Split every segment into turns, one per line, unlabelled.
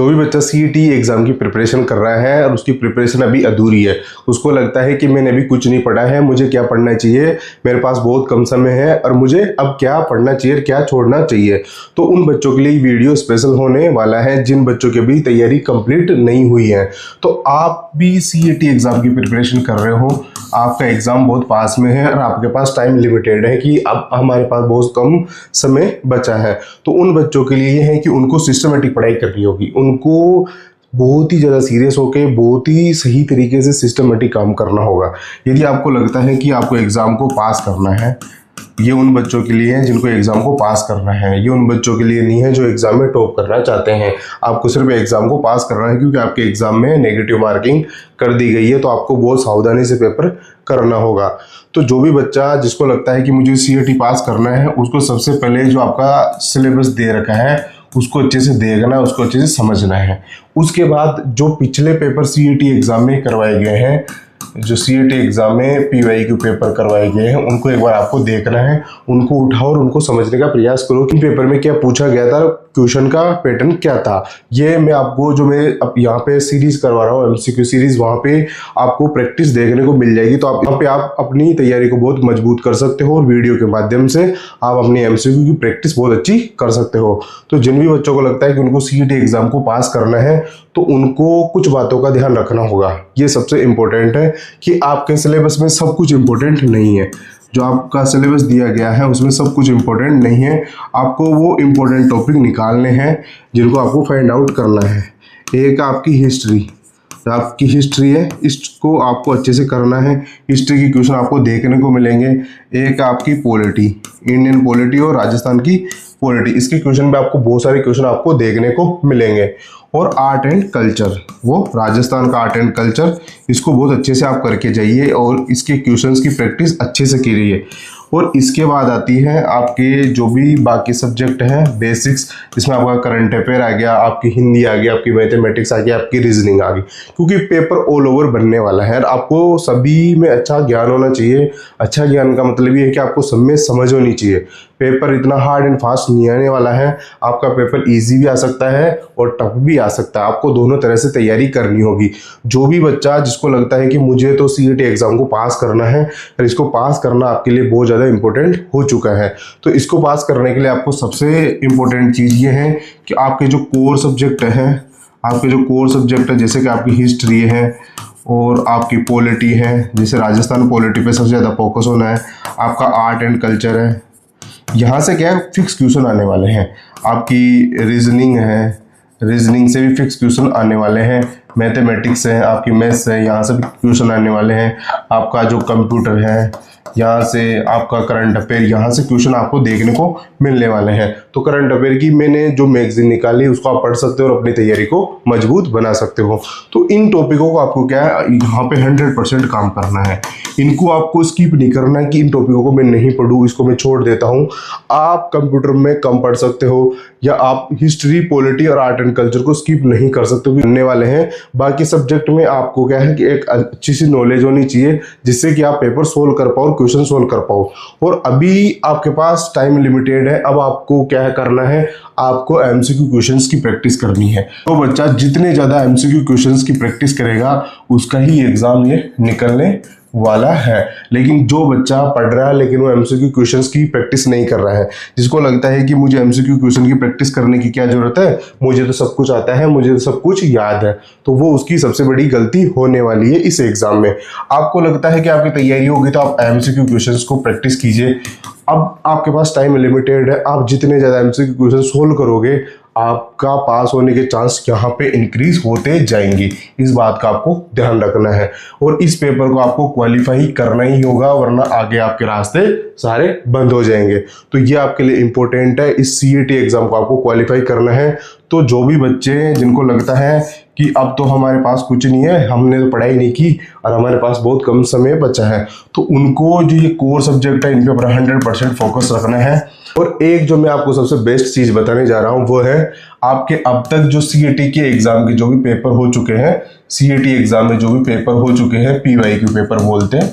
जो भी बच्चा सीईटी एग्जाम की प्रिपरेशन कर रहा है और उसकी प्रिपरेशन अभी अधूरी है, उसको लगता है कि मैंने अभी कुछ नहीं पढ़ा है, मुझे क्या पढ़ना चाहिए, मेरे पास बहुत कम समय है और मुझे अब क्या पढ़ना चाहिए, क्या छोड़ना चाहिए, तो उन बच्चों के लिए वीडियो स्पेशल होने वाला है जिन बच्चों की भी तैयारी कंप्लीट नहीं हुई है। तो आप भी सीईटी एग्जाम की प्रिपरेशन कर रहे हो, आपका एग्जाम बहुत पास में है और आपके पास टाइम लिमिटेड है कि अब हमारे पास बहुत कम समय बचा है, तो उन बच्चों के लिए ये है कि उनको सिस्टमेटिक पढ़ाई करनी होगी, उनको बहुत ही ज़्यादा सीरियस होकर बहुत ही सही तरीके से सिस्टमेटिक काम करना होगा। यदि आपको लगता है कि आपको एग्ज़ाम को पास करना है, ये उन बच्चों के लिए है जिनको एग्ज़ाम को पास करना है, ये उन बच्चों के लिए नहीं है जो एग्ज़ाम में टॉप करना चाहते हैं। आपको सिर्फ एग्ज़ाम को पास करना है क्योंकि आपके एग्ज़ाम में नेगेटिव मार्किंग कर दी गई है, तो आपको बहुत सावधानी से पेपर करना होगा। तो जो भी बच्चा जिसको लगता है कि मुझे सीईटी पास करना है, उसको सबसे पहले जो आपका सिलेबस दे रखा है उसको अच्छे से देखना है, उसको अच्छे से समझना है। उसके बाद जो पिछले पेपर सीईटी एग्ज़ाम में करवाए गए हैं, जो सीईटी एग्ज़ाम में पीवाईक्यू पेपर करवाए गए हैं, उनको एक बार आपको देखना है, उनको उठाओ और उनको समझने का प्रयास करो कि पेपर में क्या पूछा गया था, क्वेश्चन का पैटर्न क्या था। ये मैं आपको जो मैं अब यहाँ पे सीरीज करवा रहा हूँ, एमसीक्यू सीरीज, वहाँ पे आपको प्रैक्टिस देखने को मिल जाएगी। तो आप यहाँ पे आप अपनी तैयारी को बहुत मजबूत कर सकते हो और वीडियो के माध्यम से आप अपनी एमसीक्यू की प्रैक्टिस बहुत अच्छी कर सकते हो। तो जिन भी बच्चों को लगता है कि उनको सीईटी एग्जाम को पास करना है, तो उनको कुछ बातों का ध्यान रखना होगा। ये सबसे इम्पोर्टेंट है कि आपके सिलेबस में सब कुछ इम्पोर्टेंट नहीं है। जो आपका सिलेबस दिया गया है उसमें सब कुछ इम्पोर्टेंट नहीं है। आपको वो इम्पोर्टेंट टॉपिक निकालने हैं जिनको आपको फाइंड आउट करना है। एक आपकी हिस्ट्री, आपकी हिस्ट्री है, इसको आपको अच्छे से करना है। हिस्ट्री की क्वेश्चन आपको देखने को मिलेंगे। एक आपकी पॉलिटी, इंडियन पॉलिटी और राजस्थान की पॉलिटी, इसके क्वेश्चन में आपको बहुत सारे क्वेश्चन आपको देखने को मिलेंगे। और आर्ट एंड कल्चर, वो राजस्थान का आर्ट एंड कल्चर, इसको बहुत अच्छे से आप करके जाइए और इसके क्वेश्चंस की प्रैक्टिस अच्छे से कीजिए। और इसके बाद आती है आपके जो भी बाकी सब्जेक्ट हैं बेसिक्स, इसमें आपका करंट अफेयर आ गया, आपकी हिंदी आ गई, आपकी मैथमेटिक्स आ गई, आपकी रीजनिंग आ गई। क्योंकि पेपर ऑल ओवर बनने वाला है, आपको सभी में अच्छा ज्ञान होना चाहिए। अच्छा ज्ञान का मतलब ये है कि आपको सब में समझ होनी चाहिए। पेपर इतना हार्ड एंड फास्ट नहीं आने वाला है, आपका पेपर इजी भी आ सकता है और टफ भी आ सकता है। आपको दोनों तरह से तैयारी करनी होगी। जो भी बच्चा जिसको लगता है कि मुझे तो सीईटी एग्जाम को पास करना है और इसको पास करना आपके लिए बहुत ज़्यादा इंपॉर्टेंट हो चुका है, तो इसको पास करने के लिए आपको सबसे इम्पोर्टेंट चीज़ ये है कि आपके जो कोर सब्जेक्ट हैं, आपके जो कोर सब्जेक्ट है जैसे कि आपकी हिस्ट्री है और आपकी पॉलिटी है, जैसे राजस्थान पॉलिटी पे सबसे ज़्यादा फोकस होना है। आपका आर्ट एंड कल्चर है, यहाँ से क्या है फिक्स क्वेश्चन आने वाले हैं। आपकी रीजनिंग है, रीजनिंग से भी फिक्स क्वेश्चन आने वाले हैं। मैथमेटिक्स है, आपकी मैथ्स है, यहाँ से भी क्वेश्चन आने वाले हैं। आपका जो कंप्यूटर है, यहाँ से आपका करंट अफेयर, यहाँ से क्वेश्चन आपको देखने को मिलने वाले हैं। तो करंट अफेयर की मैंने जो मैगजीन निकाली उसको आप पढ़ सकते हो और अपनी तैयारी को मजबूत बना सकते हो। तो इन टॉपिकों को आपको क्या है यहाँ पे 100% काम करना है। इनको आपको स्किप नहीं करना है कि इन टॉपिकों को मैं नहीं पढ़ूँ, इसको मैं छोड़ देता हूँ। आप कंप्यूटर में कम पढ़ सकते हो या आप हिस्ट्री, पॉलिटी और आर्ट एंड कल्चर को स्किप नहीं कर सकते, बनने वाले हैं। बाकी सब्जेक्ट में आपको क्या है कि एक अच्छी सी नॉलेज होनी चाहिए जिससे कि आप पेपर सोल्व कर पाओ, क्वेश्चन सोल्व कर पाओ। और अभी आपके पास टाइम लिमिटेड है, अब आपको क्या है करना है, आपको एमसीक्यू क्वेश्चंस की प्रैक्टिस करनी है। तो बच्चा जितने ज़्यादा एमसीक्यू क्वेश्चंस की प्रैक्टिस करेगा उसका ही एग्जाम ये निकलने वाला है। लेकिन जो बच्चा पढ़ रहा है लेकिन वो एमसीक्यू क्वेश्चंस की प्रैक्टिस नहीं कर रहा है, जिसको लगता है कि मुझे एमसीक्यू क्वेश्चन की प्रैक्टिस करने की क्या जरूरत है, मुझे तो सब कुछ आता है, मुझे तो सब कुछ याद है, तो वो उसकी सबसे बड़ी गलती होने वाली है इस एग्जाम में। आपको लगता है कि आपकी तैयारी होगी तो आप एमसीक्यू क्वेश्चंस को प्रैक्टिस कीजिए। अब आपके पास टाइम लिमिटेड है, आप जितने ज़्यादा एमसीक्यू क्वेश्चन सोल्व करोगे आपका पास होने के चांस यहाँ पे इंक्रीज होते जाएंगे। इस बात का आपको ध्यान रखना है और इस पेपर को आपको क्वालिफाई करना ही होगा, वरना आगे आपके रास्ते सारे बंद हो जाएंगे। तो ये आपके लिए इम्पोर्टेंट है, इस सीईटी एग्जाम को आपको क्वालिफाई करना है। तो जो भी बच्चे जिनको लगता है कि अब तो हमारे पास कुछ नहीं है, हमने तो पढ़ाई नहीं की और हमारे पास बहुत कम समय बचा है, तो उनको जो ये कोर सब्जेक्ट है इन पे 100% फोकस रखना है। और एक जो मैं आपको सबसे बेस्ट चीज़ बताने जा रहा हूँ वो है आपके अब तक जो सीईटी के एग्जाम के जो भी पेपर हो चुके हैं, सीईटी एग्जाम में जो भी पेपर हो चुके हैं, पीवाईक्यू पेपर बोलते हैं,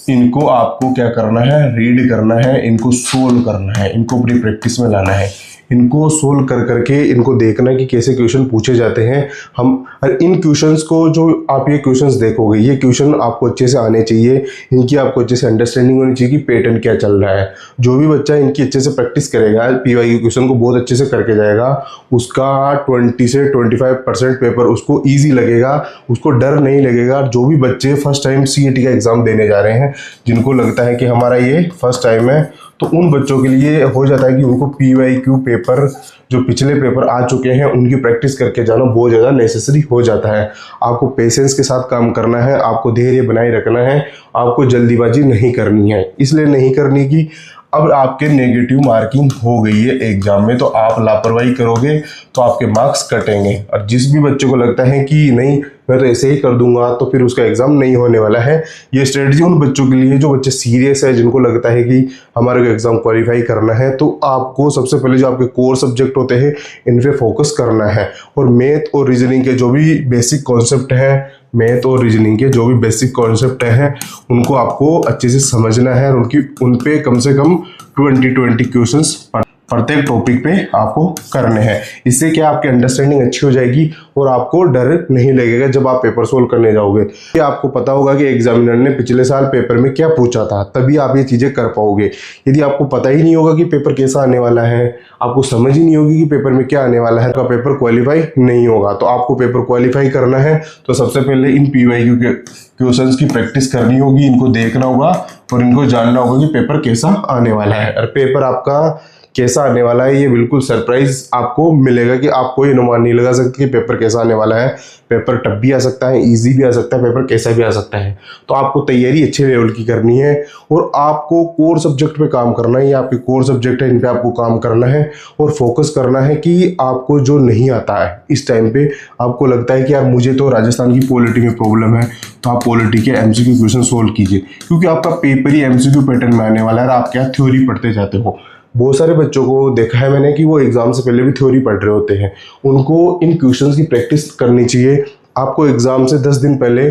इनको आपको क्या करना है, रीड करना है, इनको सोल्व करना है, इनको अपनी प्रैक्टिस में लाना है। इनको सोल्व कर करके इनको देखना कि कैसे क्वेश्चन पूछे जाते हैं। हम इन क्वेश्चंस को जो आप ये क्वेश्चंस देखोगे, ये क्वेश्चन आपको अच्छे से आने चाहिए, इनकी आपको अच्छे से अंडरस्टैंडिंग होनी चाहिए कि पैटर्न क्या चल रहा है। जो भी बच्चा इनकी अच्छे से प्रैक्टिस करेगा, पीवाईक्यू क्वेश्चन को बहुत अच्छे से करके जाएगा, उसका 20 से 25% पेपर उसको ईजी लगेगा, उसको डर नहीं लगेगा। जो भी बच्चे फर्स्ट टाइम सीईटी का एग्ज़ाम देने जा रहे हैं, जिनको लगता है कि हमारा ये फर्स्ट टाइम है, तो उन बच्चों के लिए हो जाता है कि उनको पीवाईक्यू पेपर जो पिछले पेपर आ चुके हैं उनकी प्रैक्टिस करके जाना बहुत ज़्यादा नेसेसरी हो जाता है। आपको पेशेंस के साथ काम करना है, आपको धैर्य बनाए रखना है, आपको जल्दीबाजी नहीं करनी है। इसलिए नहीं करनी कि अब आपके नेगेटिव मार्किंग हो गई है एग्जाम में, तो आप लापरवाही करोगे तो आपके मार्क्स कटेंगे। और जिस भी बच्चे को लगता है कि नहीं मैं तो ऐसे ही कर दूंगा, तो फिर उसका एग्जाम नहीं होने वाला है। ये स्ट्रेटजी उन बच्चों के लिए जो बच्चे सीरियस है, जिनको लगता है कि हमारे को एग्जाम क्वालिफाई करना है। तो आपको सबसे पहले जो आपके कोर सब्जेक्ट होते हैं इन पे फोकस करना है, और मैथ और रीजनिंग के जो भी बेसिक कॉन्सेप्ट है, मैथ और रीजनिंग के जो भी बेसिक कॉन्सेप्ट हैं उनको आपको अच्छे से समझना है, और उन पे कम से कम 20 क्वेश्चंस प्रत्येक टॉपिक पे आपको करने हैं। इससे क्या आपकी अंडरस्टैंडिंग अच्छी हो जाएगी और आपको डर नहीं लगेगा जब आप पेपर सोल्व करने जाओगे। ये आपको पता होगा कि एग्जामिनर ने पिछले साल पेपर में क्या पूछा था, तभी आप ये चीज़ें कर पाओगे। यदि आपको पता ही नहीं होगा कि पेपर कैसा आने वाला है, आपको समझ ही नहीं होगी कि पेपर में क्या आने वाला है, तो पेपर क्वालिफाई नहीं होगा। तो आपको पेपर क्वालिफाई करना है तो सबसे पहले इन पीवाईक्यू के क्वेश्चंस की प्रैक्टिस करनी होगी, इनको देखना होगा और इनको जानना होगा कि पेपर कैसा आने वाला है। और पेपर आपका कैसा आने वाला है ये बिल्कुल सरप्राइज आपको मिलेगा कि आप कोई अनुमान नहीं लगा सकते कि पेपर कैसा आने वाला है। पेपर टफ भी आ सकता है, इजी भी आ सकता है, पेपर कैसा भी आ सकता है। तो आपको तैयारी अच्छे लेवल की करनी है और आपको कोर सब्जेक्ट पे काम करना है। ये आपके कोर सब्जेक्ट है, इन पे आपको काम करना है और फोकस करना है कि आपको जो नहीं आता है इस टाइम पे, आपको लगता है कि यार मुझे तो राजस्थान की पॉलिटी में प्रॉब्लम है, तो आप पॉलिटी के एमसीक्यू क्वेश्चन सोल्व कीजिए, क्योंकि आपका पेपर ही एमसीक्यू पैटर्न में आने वाला है और आप क्या थ्योरी पढ़ते जाते हो। बहुत सारे बच्चों को देखा है मैंने कि वो एग्जाम से पहले भी थ्योरी पढ़ रहे होते हैं। उनको इन क्वेश्चंस की प्रैक्टिस करनी चाहिए। आपको एग्जाम से 10 दिन पहले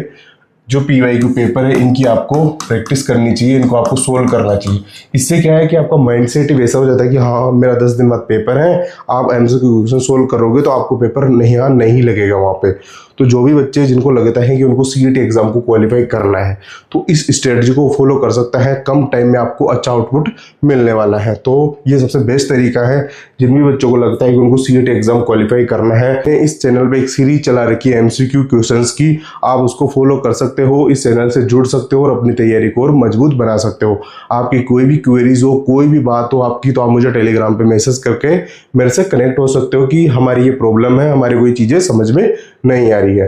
जो पीवाईक्यू पेपर है इनकी आपको प्रैक्टिस करनी चाहिए, इनको आपको सोल्व करना चाहिए। इससे क्या है कि आपका माइंडसेट ही वैसा हो जाता है कि हाँ मेरा 10 दिन बाद पेपर है, आप एमसीक्यू क्वेश्चन सोल्व करोगे तो आपको पेपर नहीं लगेगा वहाँ पे। तो जो भी बच्चे जिनको लगता है कि उनको सीईटी एग्जाम को क्वालिफाई करना है, तो इस स्ट्रेटजी को फॉलो कर सकता है। कम टाइम में आपको अच्छा आउटपुट मिलने वाला है। तो ये सबसे बेस्ट तरीका है जिन भी बच्चों को लगता है कि उनको सीईटी एग्जाम क्वालिफाई करना है। इस चैनल पे एक सीरीज चला रखी है एमसीक्यू क्वेश्चंस की, आप उसको फॉलो कर सकते हो, इस चैनल से जुड़ सकते हो और अपनी तैयारी को और मजबूत बना सकते हो। आपकी कोई भी क्वेरीज हो, कोई भी बात हो आपकी, तो आप मुझे टेलीग्राम पे मैसेज करके मेरे से कनेक्ट हो सकते हो कि हमारी ये प्रॉब्लम है, हमारी कोई चीज़ें समझ में नहीं आ रही है।